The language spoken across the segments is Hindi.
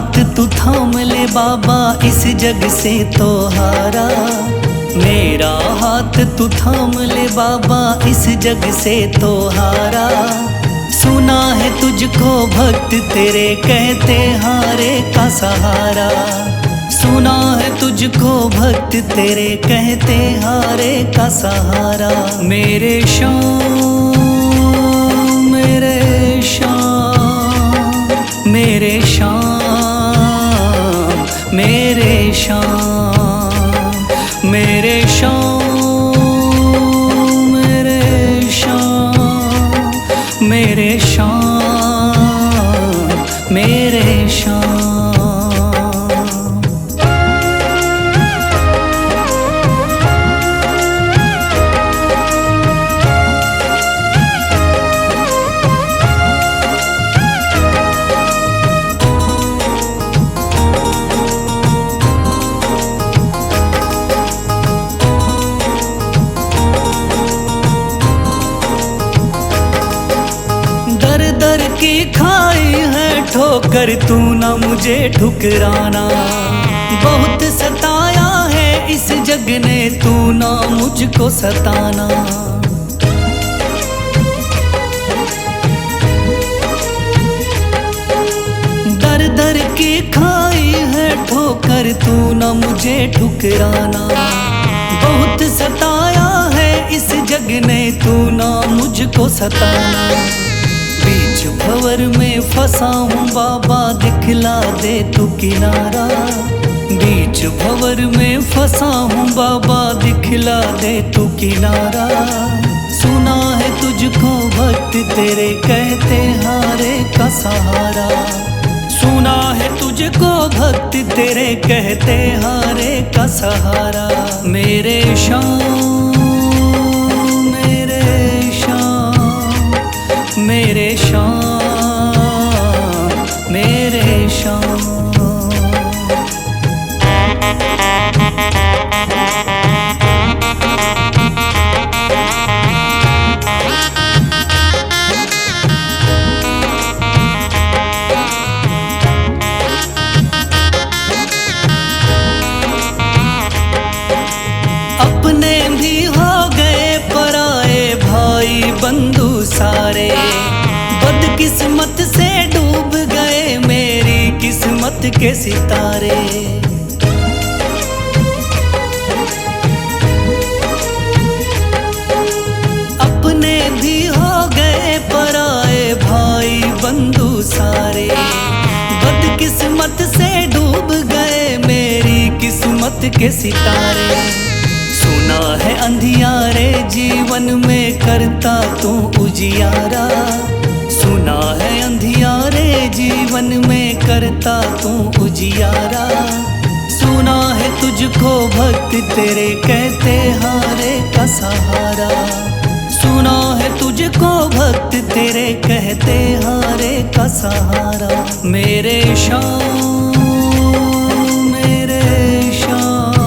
हाथ तू थाम ले बाबा, इस जग से तो हारा। मेरा हाथ तू थाम ले बाबा, इस जग से तो हारा। सुना है तुझको भक्त तेरे कहते हारे का सहारा। सुना है तुझको भक्त तेरे कहते हारे का सहारा। मेरे श्याम मेरे श्याम मेरे श्याम मेरे श्याम मेरे श्याम मेरे श्याम मेरे श्याम मेरे श्याम। दर की खाई है ठोकर, तू ना मुझे ठुकराना। बहुत सताया है इस जग ने, तू ना मुझको सताना। दर दर की खाई है ठोकर, तू ना मुझे ठुकराना। बहुत सताया है इस जग ने, तू ना मुझको सताना। बीच भंवर में फंसा हूँ बाबा, दिखला दे तू किनारा। बीच भंवर में फंसा हूँ बाबा, दिखला दे तू किनारा। सुना है तुझको भक्त तेरे कहते हारे का सहारा। सुना है तुझको भक्त तेरे कहते हारे का सहारा। मेरे श्याम मेरे श्याम मेरे श्याम मेरे श्याम। अपने भी हो गए पराए भाई बंधु सारे। बदकिस्मत से डूब गए मेरी किस्मत के सितारे। अपने भी हो गए पराए भाई बंधु सारे। बदकिस्मत से डूब गए मेरी किस्मत के सितारे। सुना है अंधियारे जीवन में करता तू उजियारा। सुना है अंधियारे जीवन में करता तू उजियारा। सुना है तुझको भक्त तेरे कहते हारे का सहारा। सुना है तुझको भक्त तेरे कहते हारे का सहारा। मेरे श्याम मेरे श्याम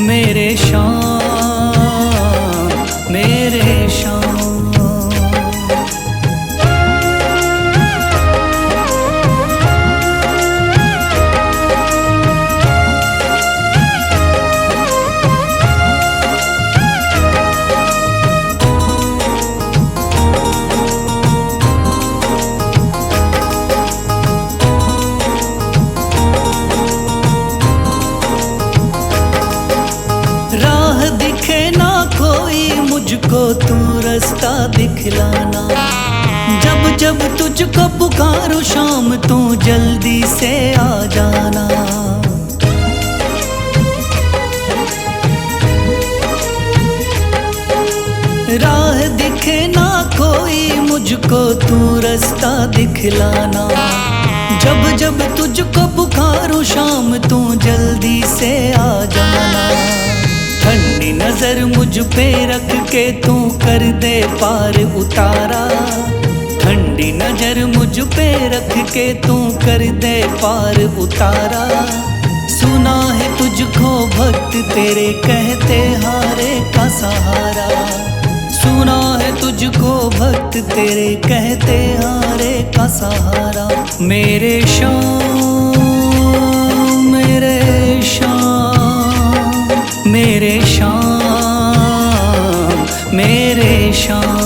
मेरे श्याम मेरे श्याम। मुझको तू रास्ता दिखलाना। जब जब तुझको पुकारूं शाम, तू जल्दी से आ जाना। राह दिखे ना कोई मुझको तू रास्ता दिखलाना। जब जब तुझको पुकारूं शाम, तू जल्दी से आ जाना। ठंडी नजर मुझ पे रख के तू कर दे पार उतारा। ठंडी नजर मुझ पे रख के तू कर दे पार उतारा। सुना है तुझको भक्त तेरे कहते हारे का सहारा। सुना है तुझको भक्त तेरे कहते हारे का सहारा। मेरे श्याम मेरे श्याम मेरे श्याम मेरे श्याम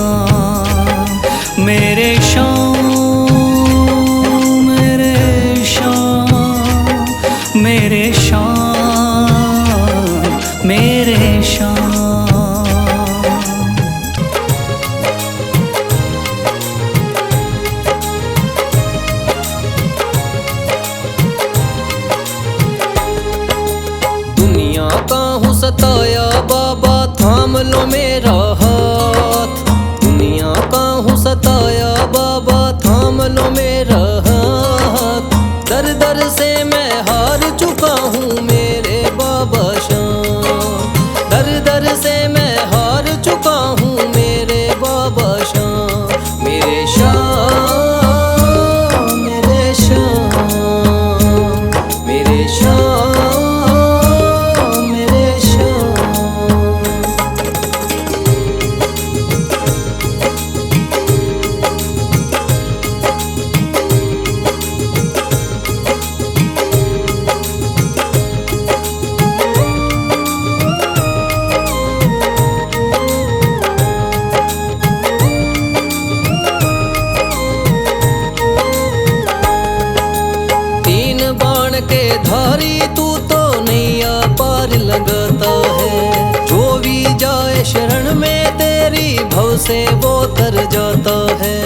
मेरे श्याम मेरे श्याम मेरे श्याम मेरे श्याम। दुनिया का हूँ सताया बाबा थाम लो मेरा हाथ। दुनिया का हूँ सताया बाबा थाम लो मेरा हाथ। दर दर से मैं हार चुका हूँ मेरे बाबा श्याम। दर दर से मैं हार चुका हूँ मेरे बाबा श्याम। मेरे श्याम मेरे श्याम मेरे श्याम मेरे श्याम। तीन बाण के धारी तू तो नैया पार लगाता है। जो भी जाए शरण में तेरी भव से वो तर जाता है।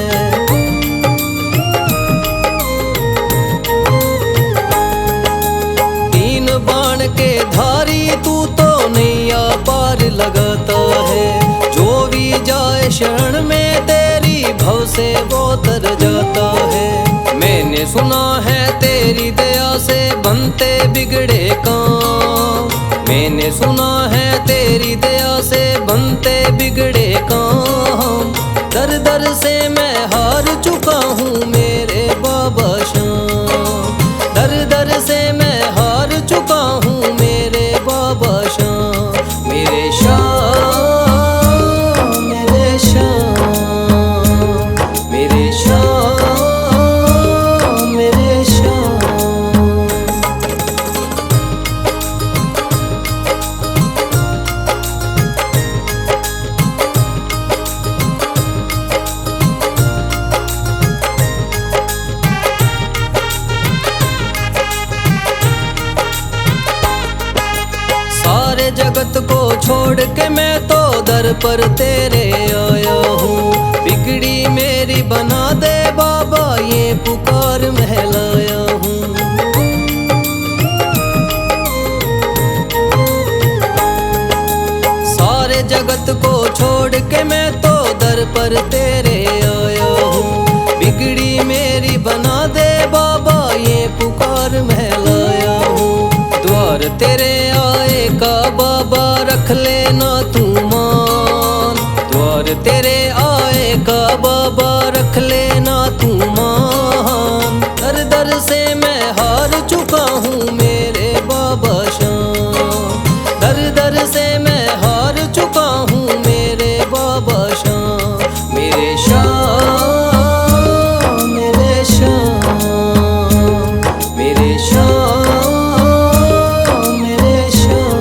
तीन बाण के धारी तू तो नैया पार लगाता है। जो भी जाए शरण में तेरी भव से वो तर जाता है। मैंने सुना है तेरी दया से बनते बिगड़े काम। मैंने सुना है तेरी दया से बनते बिगड़े काम। दर दर से मैं हार चुका हूँ मेरे बाबा श्याम। दर दर से मैं हार चुका हूँ मेरे बाबा श्याम। मेरे श्याम मेरे श्याम मेरे श्याम मेरे श्याम। सारे जगत को छोड़ के मैं तो दर पर तेरे आया हूँ। बिगड़ी मेरी बना दे बाबा ये पुकार महलाया हूँ। सारे जगत को छोड़ के मैं तो दर पर तेरे आया हूँ। बिगड़ी मेरी बना दे बाबा ये पुकार महलाया हूँ। द्वार तेरे आए का बाबा रख लेना तू मान। द्वार तेरे आए का बाबा रख लेना तू मान। दर दर से मैं हार चुका हूँ मेरे बाबा श्याम। दर दर से मैं हार चुका हूँ मेरे बाबा श्याम। मेरे श्याम मेरे श्याम मेरे श्याम मेरे श्याम।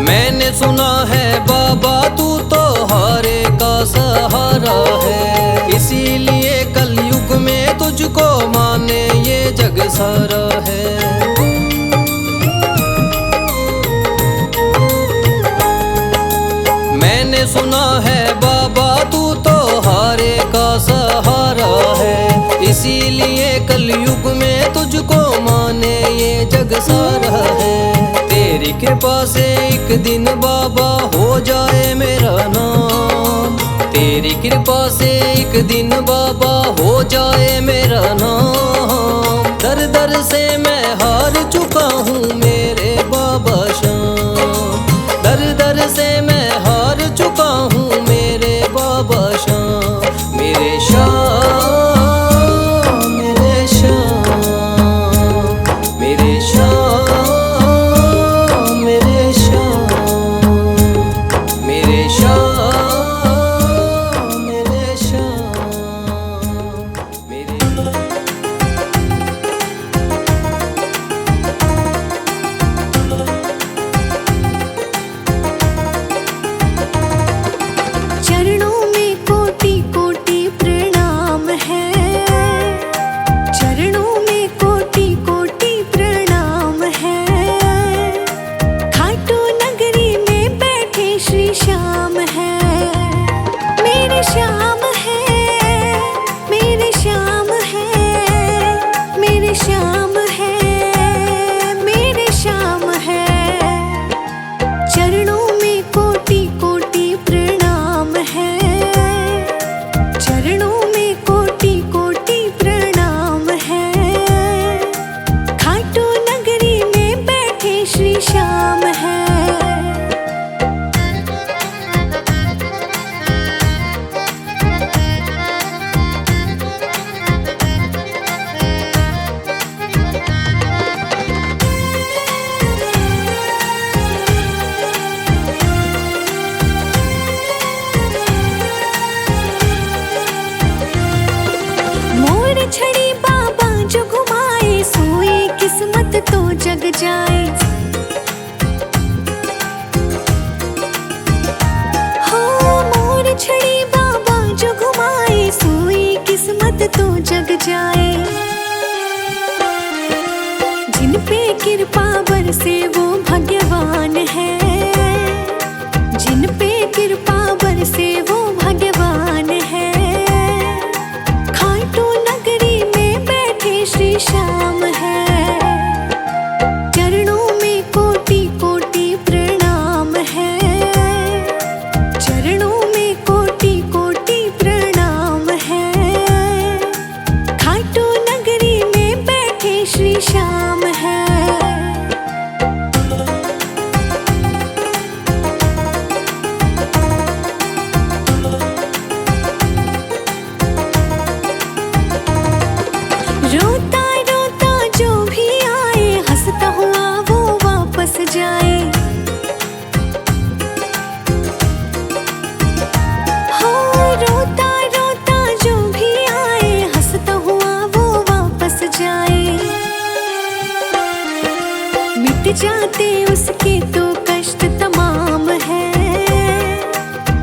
मैंने सुना है बाबा तू तो हारे का सहारा है। इसीलिए कलयुग में तुझको माने ये जग सारा है। मैंने सुना है बाबा तू तो हारे का सहारा है। इसीलिए कलयुग में तुझको माने ये जग सारा है। तेरी कृपा से एक दिन बाबा हो जाए मेरा नाम। तेरी कृपा से एक दिन बाबा हो जाए मेरा नाम। जाए। हो मोर छड़ी बाबा जो घुमाए, सोई किस्मत तो जग जाए। जिन पे कृपा बरसे वो भाग्यवान है, जिन पे कृपा बरसे वो भाग्यवान है। खाटू नगरी में बैठे श्री श्याम है, चरणों में कोटि कोटि प्रणाम है, चरणों में कोटि कोटि प्रणाम है। खाटू नगरी में बैठे श्री श्याम है। रोता रोता जो भी आए, हंसता हुआ वो वापस जाए। हो रोता रोता जो भी आए, हंसता हुआ वो वापस जाए। मिट जाते उसके तो कष्ट तमाम है,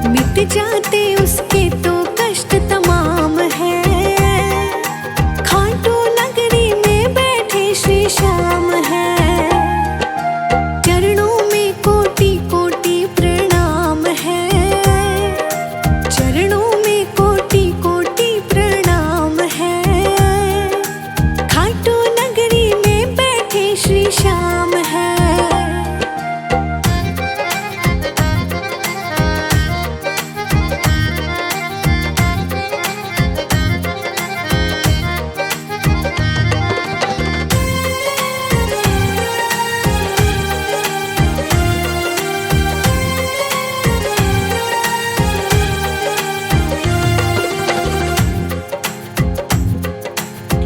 मिट जाते उसके तो कष्ट तमाम है। खाटू नगरी में बैठे श्री श्याम है, चरणों में कोटि कोटि प्रणाम है, चरणों में कोटि कोटि प्रणाम है। खाटू नगरी में बैठे श्री श्याम है।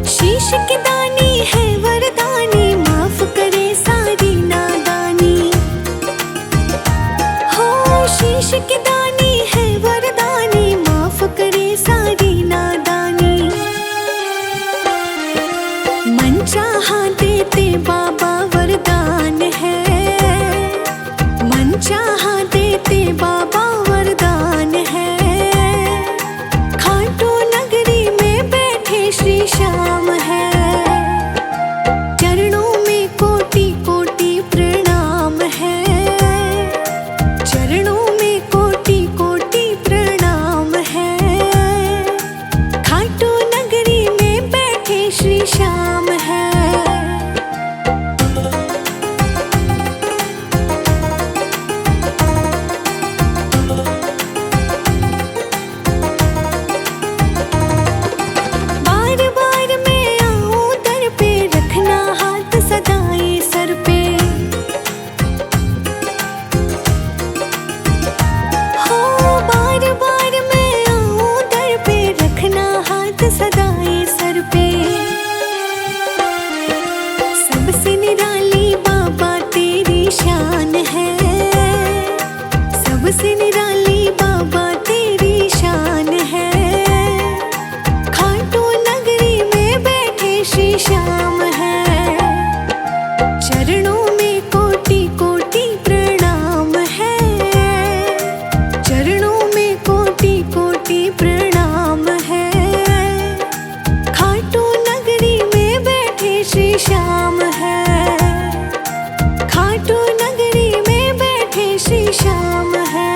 शीश के दानी है वरदानी, माफ करे सारी नादानी। हो शीश के दानी है वरदानी, माफ करे सारी नादानी। मन चाहा देते बाबा वरदान है, मन चाहा देते बाबा वरदान है। खाटू नगरी में बैठे श्री श्याम है, चरणों में कोटि कोटि प्रणाम है, चरणों में कोटि कोटि प्रणाम है। खाटू नगरी में बैठे श्री श्याम है। बार बार मैं आऊं दर पे, रखना हाथ सदाए सर पे। हो बार बार मैं आऊं दर पे, रखना हाथ सदाए सर पे। सबसे निराली बाबा तेरी शान है, सबसे निराली बाबा तेरी शान है। खाटू नगरी में बैठे श्री श्याम है, चरणों में कोटि कोटि प्रणाम है, चरणों में कोटि कोटि प्रणाम है। खाटू नगरी में बैठे श्री श्याम है, खाटू नगरी में बैठे श्री श्याम है।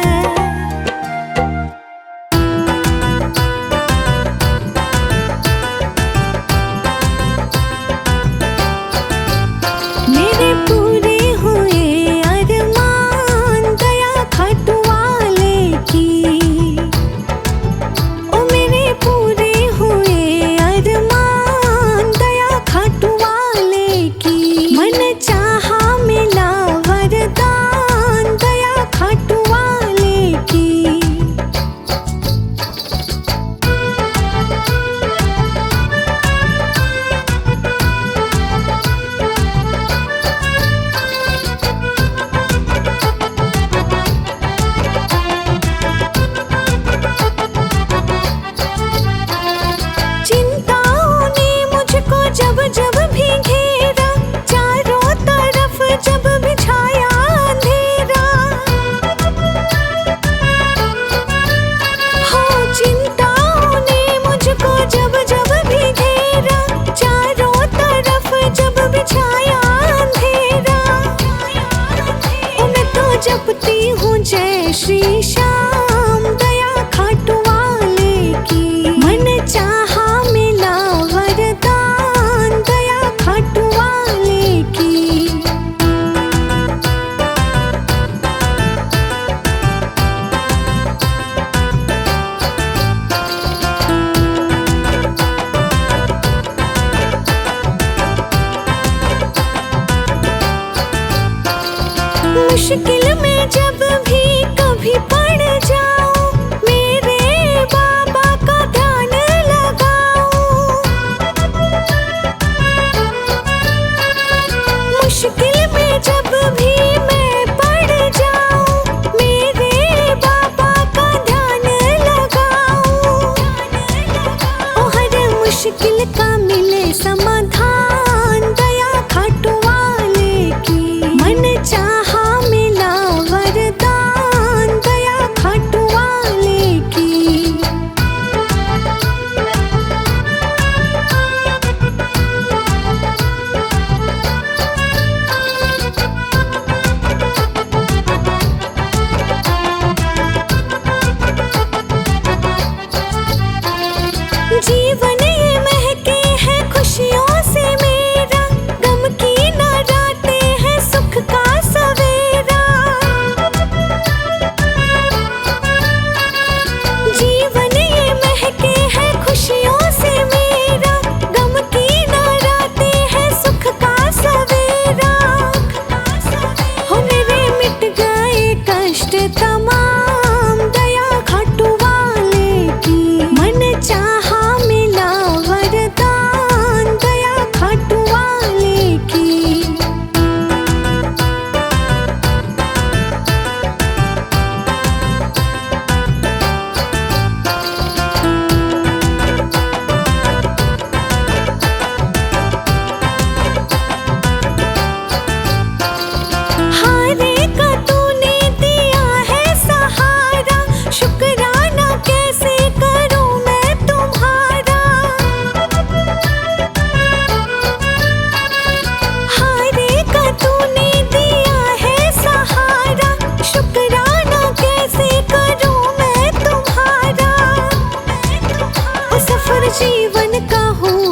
मुश्किल का मिले समाधान, दया खाटू वाले की। मन चाहा मिला वरदान, दया खाटू वाले की। जीवन ये महके है खुशियों से मेरा, गम की न रातें हैं सुख का सवेरा। जीवन ये महके है खुशियों से मेरा, गम की न रातें हैं सुख का सवेरा। हो मेरे मिट गए कष्ट तमाम, दया खाटू वाले की। मन चाहा मिला वरदान, दया खाटू वाले की। हारे का तूने दिया है सहारा, शुक्राना कैसे करूं मैं तुम्हारा। हारे का तूने दिया है सहारा, शुक्राना कैसे करूं मैं तुम्हारा। ओ सफर जीवन का हूँ